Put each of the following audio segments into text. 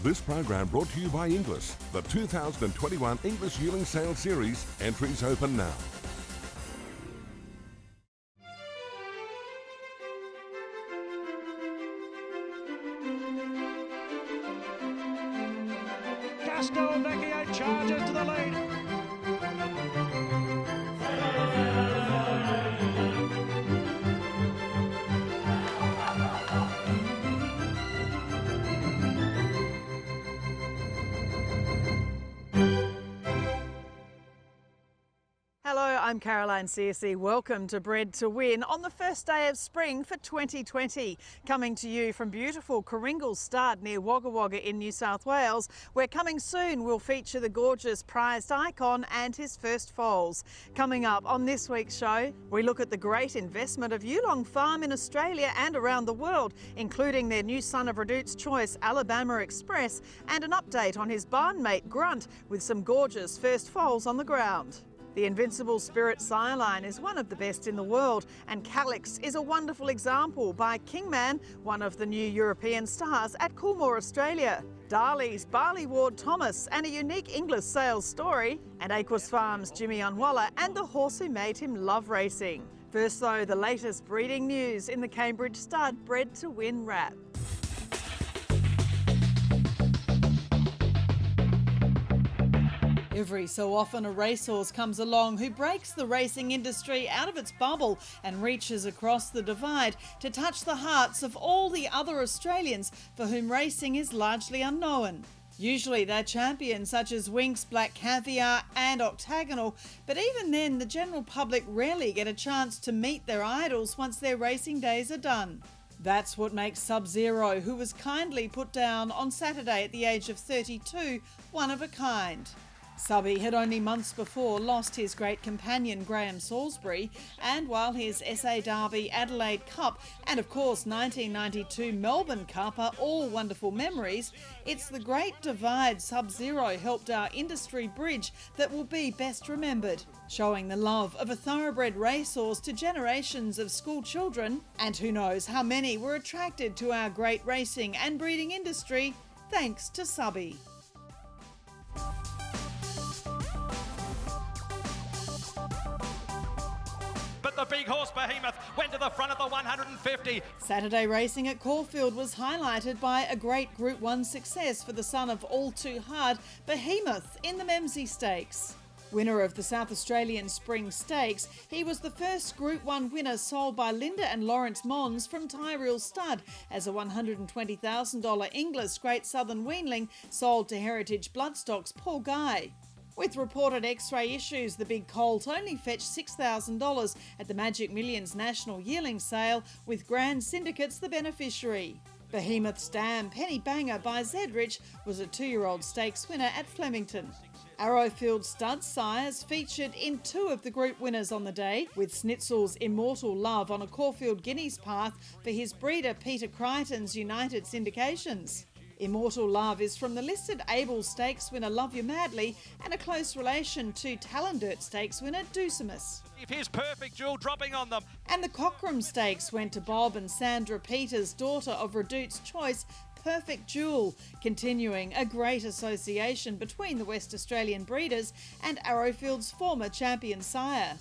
This program brought to you by Inglis, the 2021 English Yearling Sale Series. Entries open now. Vecchio charges to the lead. Hello, I'm Caroline CSE. Welcome to Bred to Win on the first day of spring for 2020. Coming to you from beautiful Coringal Stud near Wagga Wagga in New South Wales, where coming soon we'll feature the gorgeous prized icon and his first foals. Coming up on this week's show, we look at the great investment of Yulong Farm in Australia and around the world, including their new son of Redute's choice, Alabama Express, and an update on his barnmate Grunt with some gorgeous first foals on the ground. The Invincible Spirit sire line is one of the best in the world, and Calix is a wonderful example by Kingman, one of the new European stars at Coolmore, Australia. Darley's Barley Ward Thomas and a unique English sales story, and Aquas Farm's Jimmy Unwalla and the horse who made him love racing. First though, the latest breeding news in the Cambridge stud Bred to Win wrap. Every so often a racehorse comes along who breaks the racing industry out of its bubble and reaches across the divide to touch the hearts of all the other Australians for whom racing is largely unknown. Usually they're champions such as Winx, Black Caviar and Octagonal, but even then the general public rarely get a chance to meet their idols once their racing days are done. That's what makes Subzero, who was kindly put down on Saturday at the age of 32, one of a kind. Subby had only months before lost his great companion Graham Salisbury, and while his SA Derby, Adelaide Cup and of course 1992 Melbourne Cup are all wonderful memories, it's the Great Divide Subzero helped our industry bridge that will be best remembered, showing the love of a thoroughbred racehorse to generations of school children, and who knows how many were attracted to our great racing and breeding industry thanks to Subby. But the big horse Behemoth went to the front of the 150. Saturday racing at Caulfield was highlighted by a great Group 1 success for the son of All Too Hard, Behemoth, in the Memsie Stakes. Winner of the South Australian Spring Stakes, he was the first Group 1 winner sold by Linda and Lawrence Mons from Tyrrell Stud as a $120,000 Inglis Great Southern Weanling sold to Heritage Bloodstock's Paul Guy. With reported X-ray issues, the big colt only fetched $6,000 at the Magic Millions National Yearling Sale, with Grand Syndicates the beneficiary. Behemoth's Dam Penny Banger by Zedrich was a 2-year-old stakes winner at Flemington. Arrowfield stud sires featured in 2 of the group winners on the day, with Schnitzel's Immortal Love on a Caulfield Guineas path for his breeder Peter Crichton's United Syndications. Immortal Love is from the listed Able Stakes winner Love You Madly and a close relation to Talondirt Stakes winner Ducimus. If here's Perfect Jewel dropping on them. And the Cockram Stakes went to Bob and Sandra Peters, daughter of Redute's choice, Perfect Jewel, continuing a great association between the West Australian breeders and Arrowfield's former champion sire.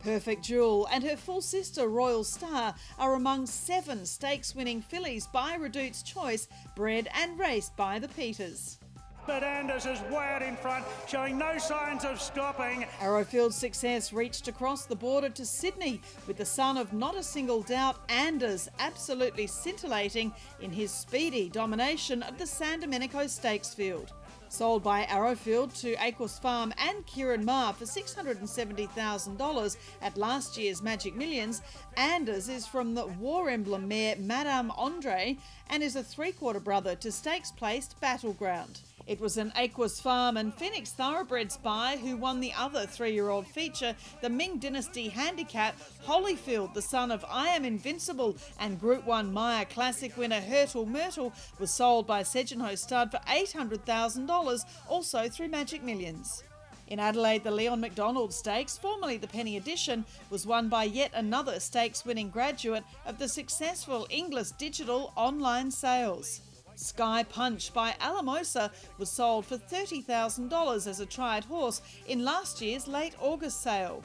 Perfect Jewel and her full sister Royal Star are among 7 stakes-winning fillies by Redute's choice, bred and raced by the Peters. But Anders is way out in front, showing no signs of stopping. Arrowfield's success reached across the border to Sydney, with the son of not a single doubt, Anders, absolutely scintillating in his speedy domination of the San Domenico Stakes field. Sold by Arrowfield to Aquas Farm and Kieran Maher for $670,000 at last year's Magic Millions, Anders is from the War Emblem mare Madame Andre and is a 3/4 brother to stakes-placed Battleground. It was an Aquas Farm and Phoenix Thoroughbred spy who won the other 3-year-old feature, the Ming Dynasty Handicap. Holyfield, the son of I Am Invincible and Group 1 Maya Classic winner Hurtle Myrtle, was sold by Segenho Stud for $800,000, also through Magic Millions. In Adelaide, the Leon McDonald Stakes, formerly the Penny Edition, was won by yet another stakes-winning graduate of the successful Inglis digital online sales. Sky Punch by Alamosa was sold for $30,000 as a tried horse in last year's late August sale.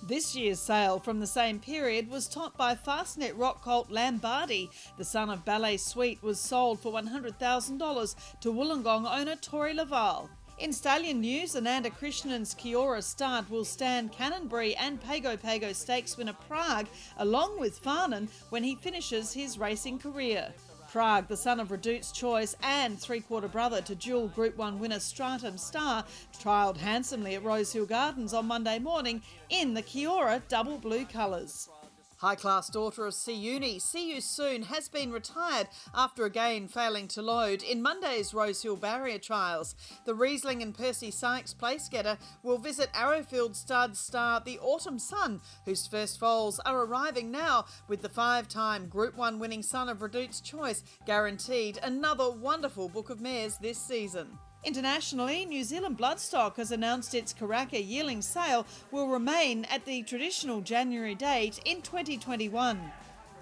This year's sale from the same period was topped by Fastnet rock colt Lambardi. The son of Ballet Sweet was sold for $100,000 to Wollongong owner Tori Laval. In stallion news, Ananda Krishnan's Kiora start will stand Cannonbury and Pago Stakes winner Prague, along with Farnan, when he finishes his racing career. Prague, the son of Redute's Choice and three-quarter brother to dual Group 1 winner Stratum Star, trialled handsomely at Rosehill Gardens on Monday morning in the Kiora double blue colours. High-class daughter of Siuni, See You Soon, has been retired after again failing to load in Monday's Rosehill Barrier trials. The Riesling and Percy Sykes place-getter will visit Arrowfield stud star The Autumn Sun, whose first foals are arriving now, with the five-time Group 1 winning son of Redute's Choice guaranteed another wonderful book of mares this season. Internationally, New Zealand Bloodstock has announced its Karaka yearling sale will remain at the traditional January date in 2021.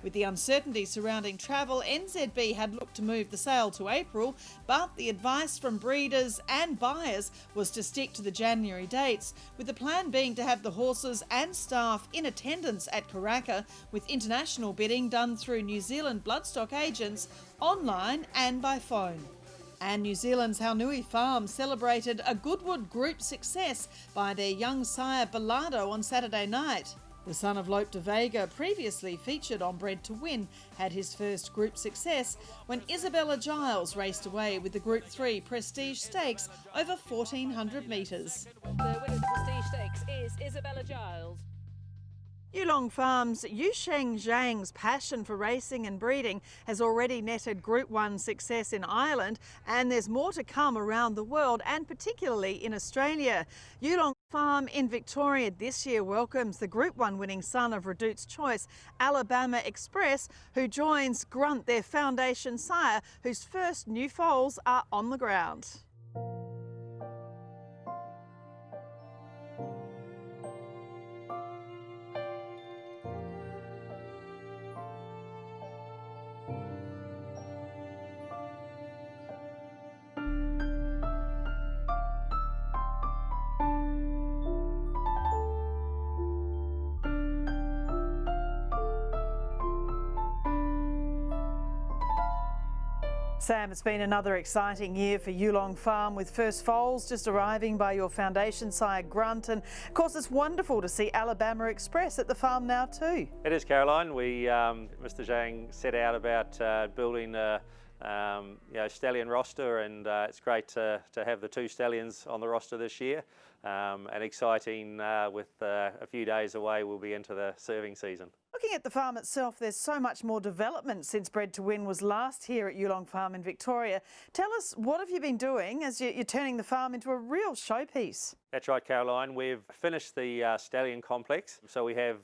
With the uncertainty surrounding travel, NZB had looked to move the sale to April, but the advice from breeders and buyers was to stick to the January dates, with the plan being to have the horses and staff in attendance at Karaka, with international bidding done through New Zealand Bloodstock agents, online and by phone. And New Zealand's Yulong Farm celebrated a Goodwood Group success by their young sire Bellardo on Saturday night. The son of Lope de Vega, previously featured on Bred To Win, had his first group success when Isabella Giles raced away with the Group 3 Prestige Stakes over 1,400 metres. The winner of the Prestige Stakes is Isabella Giles. Yulong Farm's Yusheng Zhang's passion for racing and breeding has already netted Group 1 success in Ireland, and there's more to come around the world and particularly in Australia. Yulong Farm in Victoria this year welcomes the Group 1 winning son of Redute's Choice, Alabama Express, who joins Grunt, their foundation sire, whose first new foals are on the ground. Sam, it's been another exciting year for Yulong Farm, with first foals just arriving by your foundation sire Grunt, and of course it's wonderful to see Alabama Express at the farm now too. It is, Caroline. Mr. Zhang set out about building a stallion roster, and it's great to have the two stallions on the roster this year, and exciting with a few days away we'll be into the serving season. Looking at the farm itself, there's so much more development since Bred To Win was last here at Yulong Farm in Victoria. Tell us, what have you been doing as you're turning the farm into a real showpiece? That's right, Caroline. We've finished the stallion complex. So we have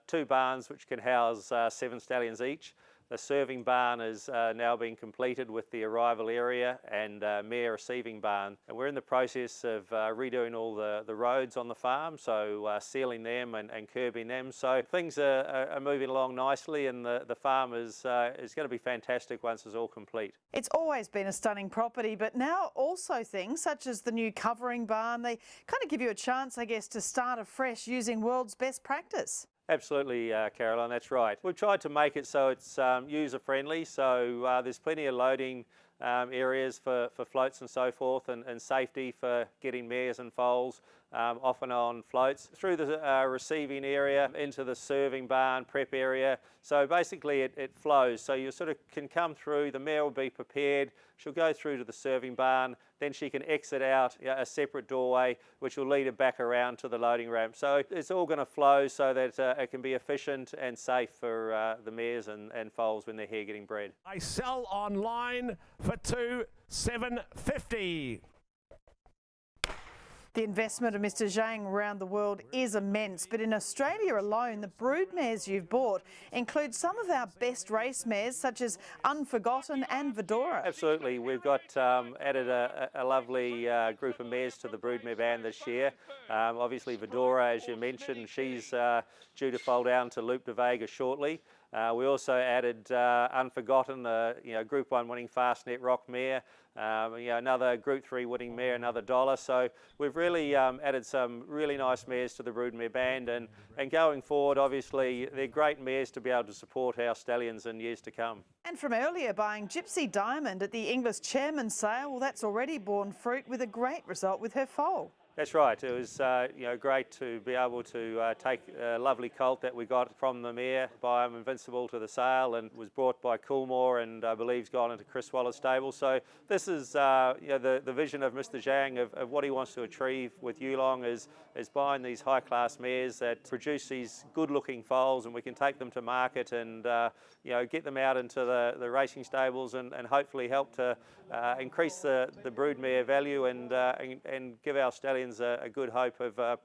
two barns which can house 7 stallions each. The serving barn is now being completed with the arrival area and mare receiving barn. And we're in the process of redoing all the roads on the farm, so sealing them and curbing them. So things are moving along nicely, and the farm is going to be fantastic once it's all complete. It's always been a stunning property, but now also things such as the new covering barn, they kind of give you a chance, I guess, to start afresh using world's best practice. Absolutely, Caroline, that's right. We've tried to make it so it's user-friendly, so there's plenty of loading areas for floats and so forth, and safety for getting mares and foals off and on floats through the receiving area into the serving barn prep area. So basically it flows, so you sort of can come through, the mare will be prepared, she'll go through to the serving barn, then she can exit out a separate doorway which will lead her back around to the loading ramp. So it's all going to flow so that it can be efficient and safe for the mares and foals when they're here getting bred. I sell online for $2,750. The investment of Mr. Zhang around the world is immense, but in Australia alone, the brood mares you've bought include some of our best race mares, such as Unforgotten and Vidora. Absolutely. We've got added a lovely group of mares to the broodmare band this year. Obviously Vidora, as you mentioned, she's due to foal down to Lope de Vega shortly. We also added Unforgotten, Group 1 winning Fastnet Rock mare, another Group 3 winning mare, another $1. So we've really added some really nice mares to the broodmare band, and going forward, obviously, they're great mares to be able to support our stallions in years to come. And from earlier, buying Gypsy Diamond at the English Chairman's Sale, well, that's already borne fruit with a great result with her foal. That's right. It was great to be able to take a lovely colt that we got from the mare by Invincible to the sale, and was brought by Coolmore, and I believe has gone into Chris Waller's stable. So this is the vision of Mr. Zhang of what he wants to achieve with Yulong is buying these high class mares that produce these good looking foals, and we can take them to market and get them out into the racing stables and hopefully help to increase the broodmare value and give our stallions a good hope of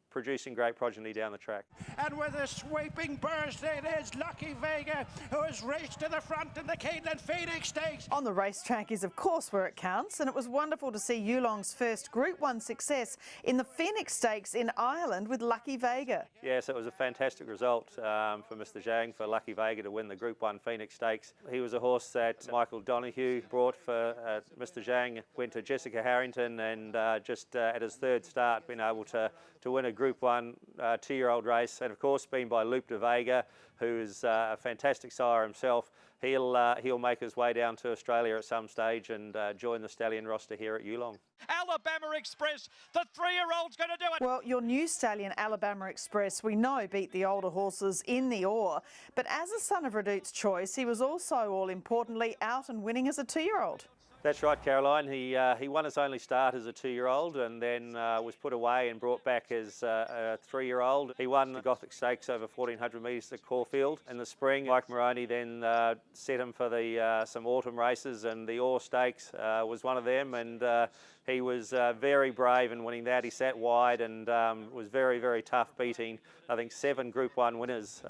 producing great progeny down the track. And with a sweeping burst, it is Lucky Vega who has raced to the front in the Caitlin Phoenix Stakes. On the racetrack is, of course, where it counts, and it was wonderful to see Yulong's first Group 1 success in the Phoenix Stakes in Ireland with Lucky Vega. Yes, it was a fantastic result for Mr. Zhang, for Lucky Vega to win the Group 1 Phoenix Stakes. He was a horse that Michael Donoghue brought for Mr. Zhang, went to Jessica Harrington, and just at his third start been able to win a Group 1 two-year-old race, and of course being by Luke de Vega, who is a fantastic sire himself. He'll make his way down to Australia at some stage and join the stallion roster here at Yulong. Alabama Express, the 3-year-old's going to do it. Well, your new stallion, Alabama Express, we know beat the older horses in the Ore, but as a son of Redout's Choice, he was also, all importantly, out and winning as a 2-year-old. That's right, Caroline. He won his only start as a 2-year-old and then was put away and brought back as a 3-year-old. He won the Gothic Stakes over 1400 metres at Caulfield in the spring. Mike Moroney then set him for some autumn races, and the Orr Stakes was one of them, and he was very brave in winning that. He sat wide and was very, very tough, beating, I think, 7 Group 1 winners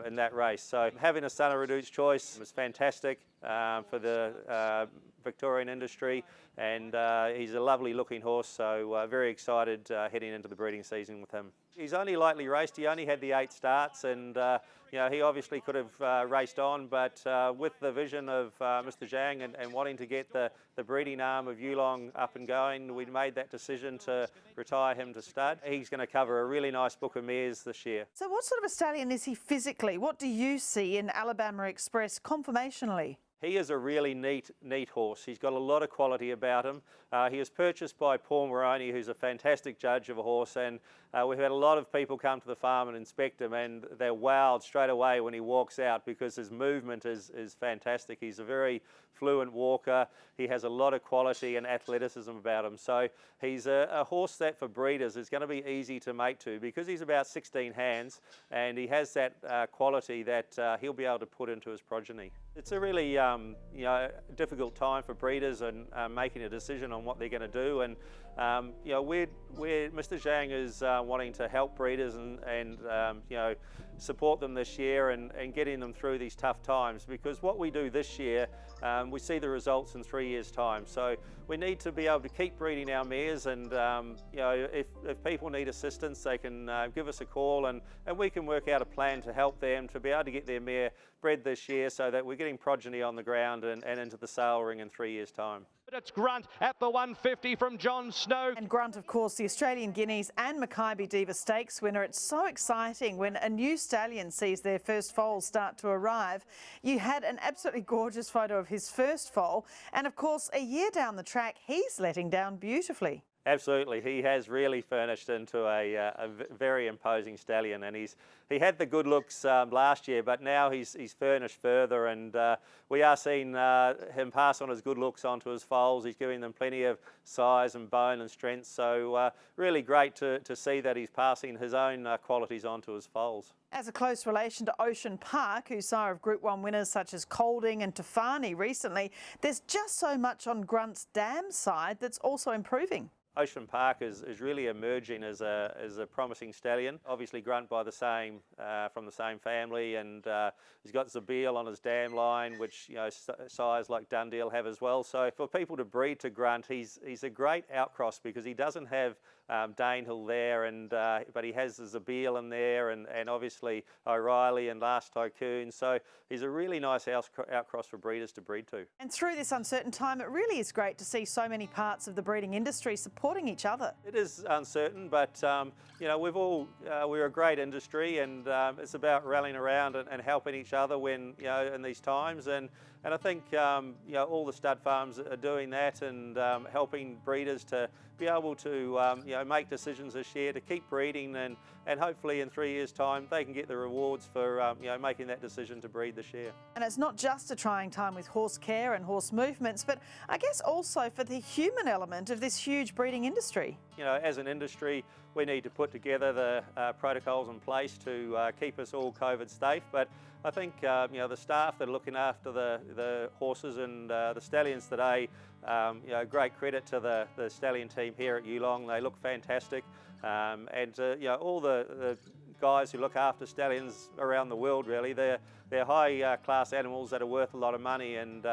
in that race. So having a son of Redout's Choice was fantastic for the Victorian industry, and he's a lovely looking horse, so very excited heading into the breeding season with him. He's only lightly raced. He only had the 8 starts, and he obviously could have raced on, but with the vision of Mr. Zhang and wanting to get the breeding arm of Yulong up and going, we made that decision to retire him to stud. He's going to cover a really nice book of mares this year. So what sort of a stallion is he physically? What do you see in Alabama Express conformationally? He is a really neat horse. He's got a lot of quality about him. He was purchased by Paul Moroney, who's a fantastic judge of a horse, and we've had a lot of people come to the farm and inspect him, and they're wowed straight away when he walks out because his movement is fantastic. He's a very fluent walker. He has a lot of quality and athleticism about him. So he's a horse that for breeders is going to be easy to mate to because he's about 16 hands, and he has that quality that he'll be able to put into his progeny. It's a really difficult time for breeders and making a decision on what they're going to do, and Mr. Zhang is wanting to help breeders and support them this year and getting them through these tough times, because what we do this year, we see the results in 3 years' time. So we need to be able to keep breeding our mares, and if people need assistance, they can give us a call, and we can work out a plan to help them to be able to get their mare bred this year so that we're getting progeny on the ground and into the sale ring in 3 years' time. But it's Grunt at the 150 from John Snow. And Grunt, of course, the Australian Guineas and Mackay Diva Stakes winner. It's so exciting when a new stallion sees their first foal start to arrive. You had an absolutely gorgeous photo of his first foal, and of course, a year down the track, he's letting down beautifully. Absolutely, he has really furnished into a very imposing stallion, and he had the good looks last year, but now he's furnished further, and we are seeing him pass on his good looks onto his foals. He's giving them plenty of size and bone and strength, so really great to see that he's passing his own qualities onto his foals. As a close relation to Ocean Park, who's sire of Group 1 winners such as Colding and Tofani recently, there's just so much on Grunt's dam side that's also improving. Ocean Park is really emerging as a promising stallion. Obviously Grunt by the same from the same family, and he's got Zabeel on his dam line, which sires like Dundeel have as well. So for people to breed to Grunt, he's a great outcross because he doesn't have Danehill there, and but he has the Zabeel in there, and obviously O'Reilly and Last Tycoon. So he's a really nice outcross for breeders to breed to. And through this uncertain time, it really is great to see so many parts of the breeding industry supporting each other. It is uncertain, but we're a great industry, and it's about rallying around and helping each other when in these times. And I think all the stud farms are doing that, and helping breeders to be able to make decisions this year to keep breeding, and hopefully in 3 years' time they can get the rewards for making that decision to breed this year. And it's not just a trying time with horse care and horse movements, but I guess also for the human element of this huge breeding industry. As an industry, we need to put together the protocols in place to keep us all COVID safe. But I think the staff that are looking after the horses and the stallions today, great credit to the stallion team here at Yulong. They look fantastic, and all the guys who look after stallions around the world, really, they're high class animals that are worth a lot of money, and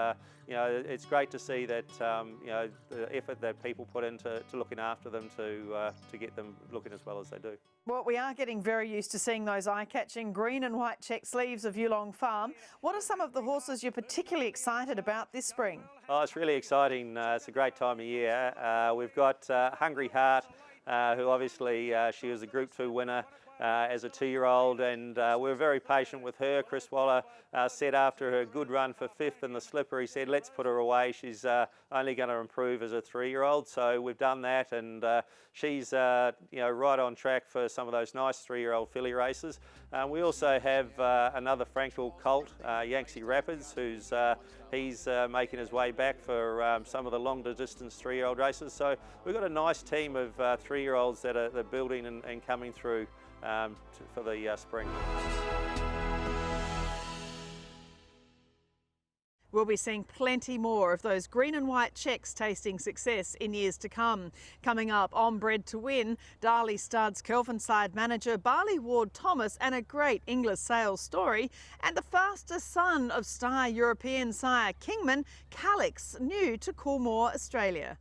it's great to see that the effort that people put into looking after them to get them looking as well as they do. Well, we are getting very used to seeing those eye-catching green and white check sleeves of Yulong Farm. What are some of the horses you're particularly excited about this spring? Oh, it's really exciting. It's a great time of year. We've got Hungry Heart, who obviously she was a Group 2 winner as a 2-year-old, and we were very patient with her. Chris Waller said after her good run for 5th in the slipper, he said, let's put her away. She's only going to improve as a 3-year-old. So we've done that, and she's right on track for some of those nice 3-year-old filly races. We also have another Frankel colt, Yangtze Rapids, he's making his way back for some of the longer distance 3-year-old races. So we've got a nice team of 3-year-olds that are building and coming through for the spring. We'll be seeing plenty more of those green and white checks tasting success in years to come. Coming up on Bred to Win, Darley Stud's Kelvinside manager Barley Ward Thomas and a great English sales story, and the fastest son of star European sire Kingman, Calix, new to Coolmore, Australia.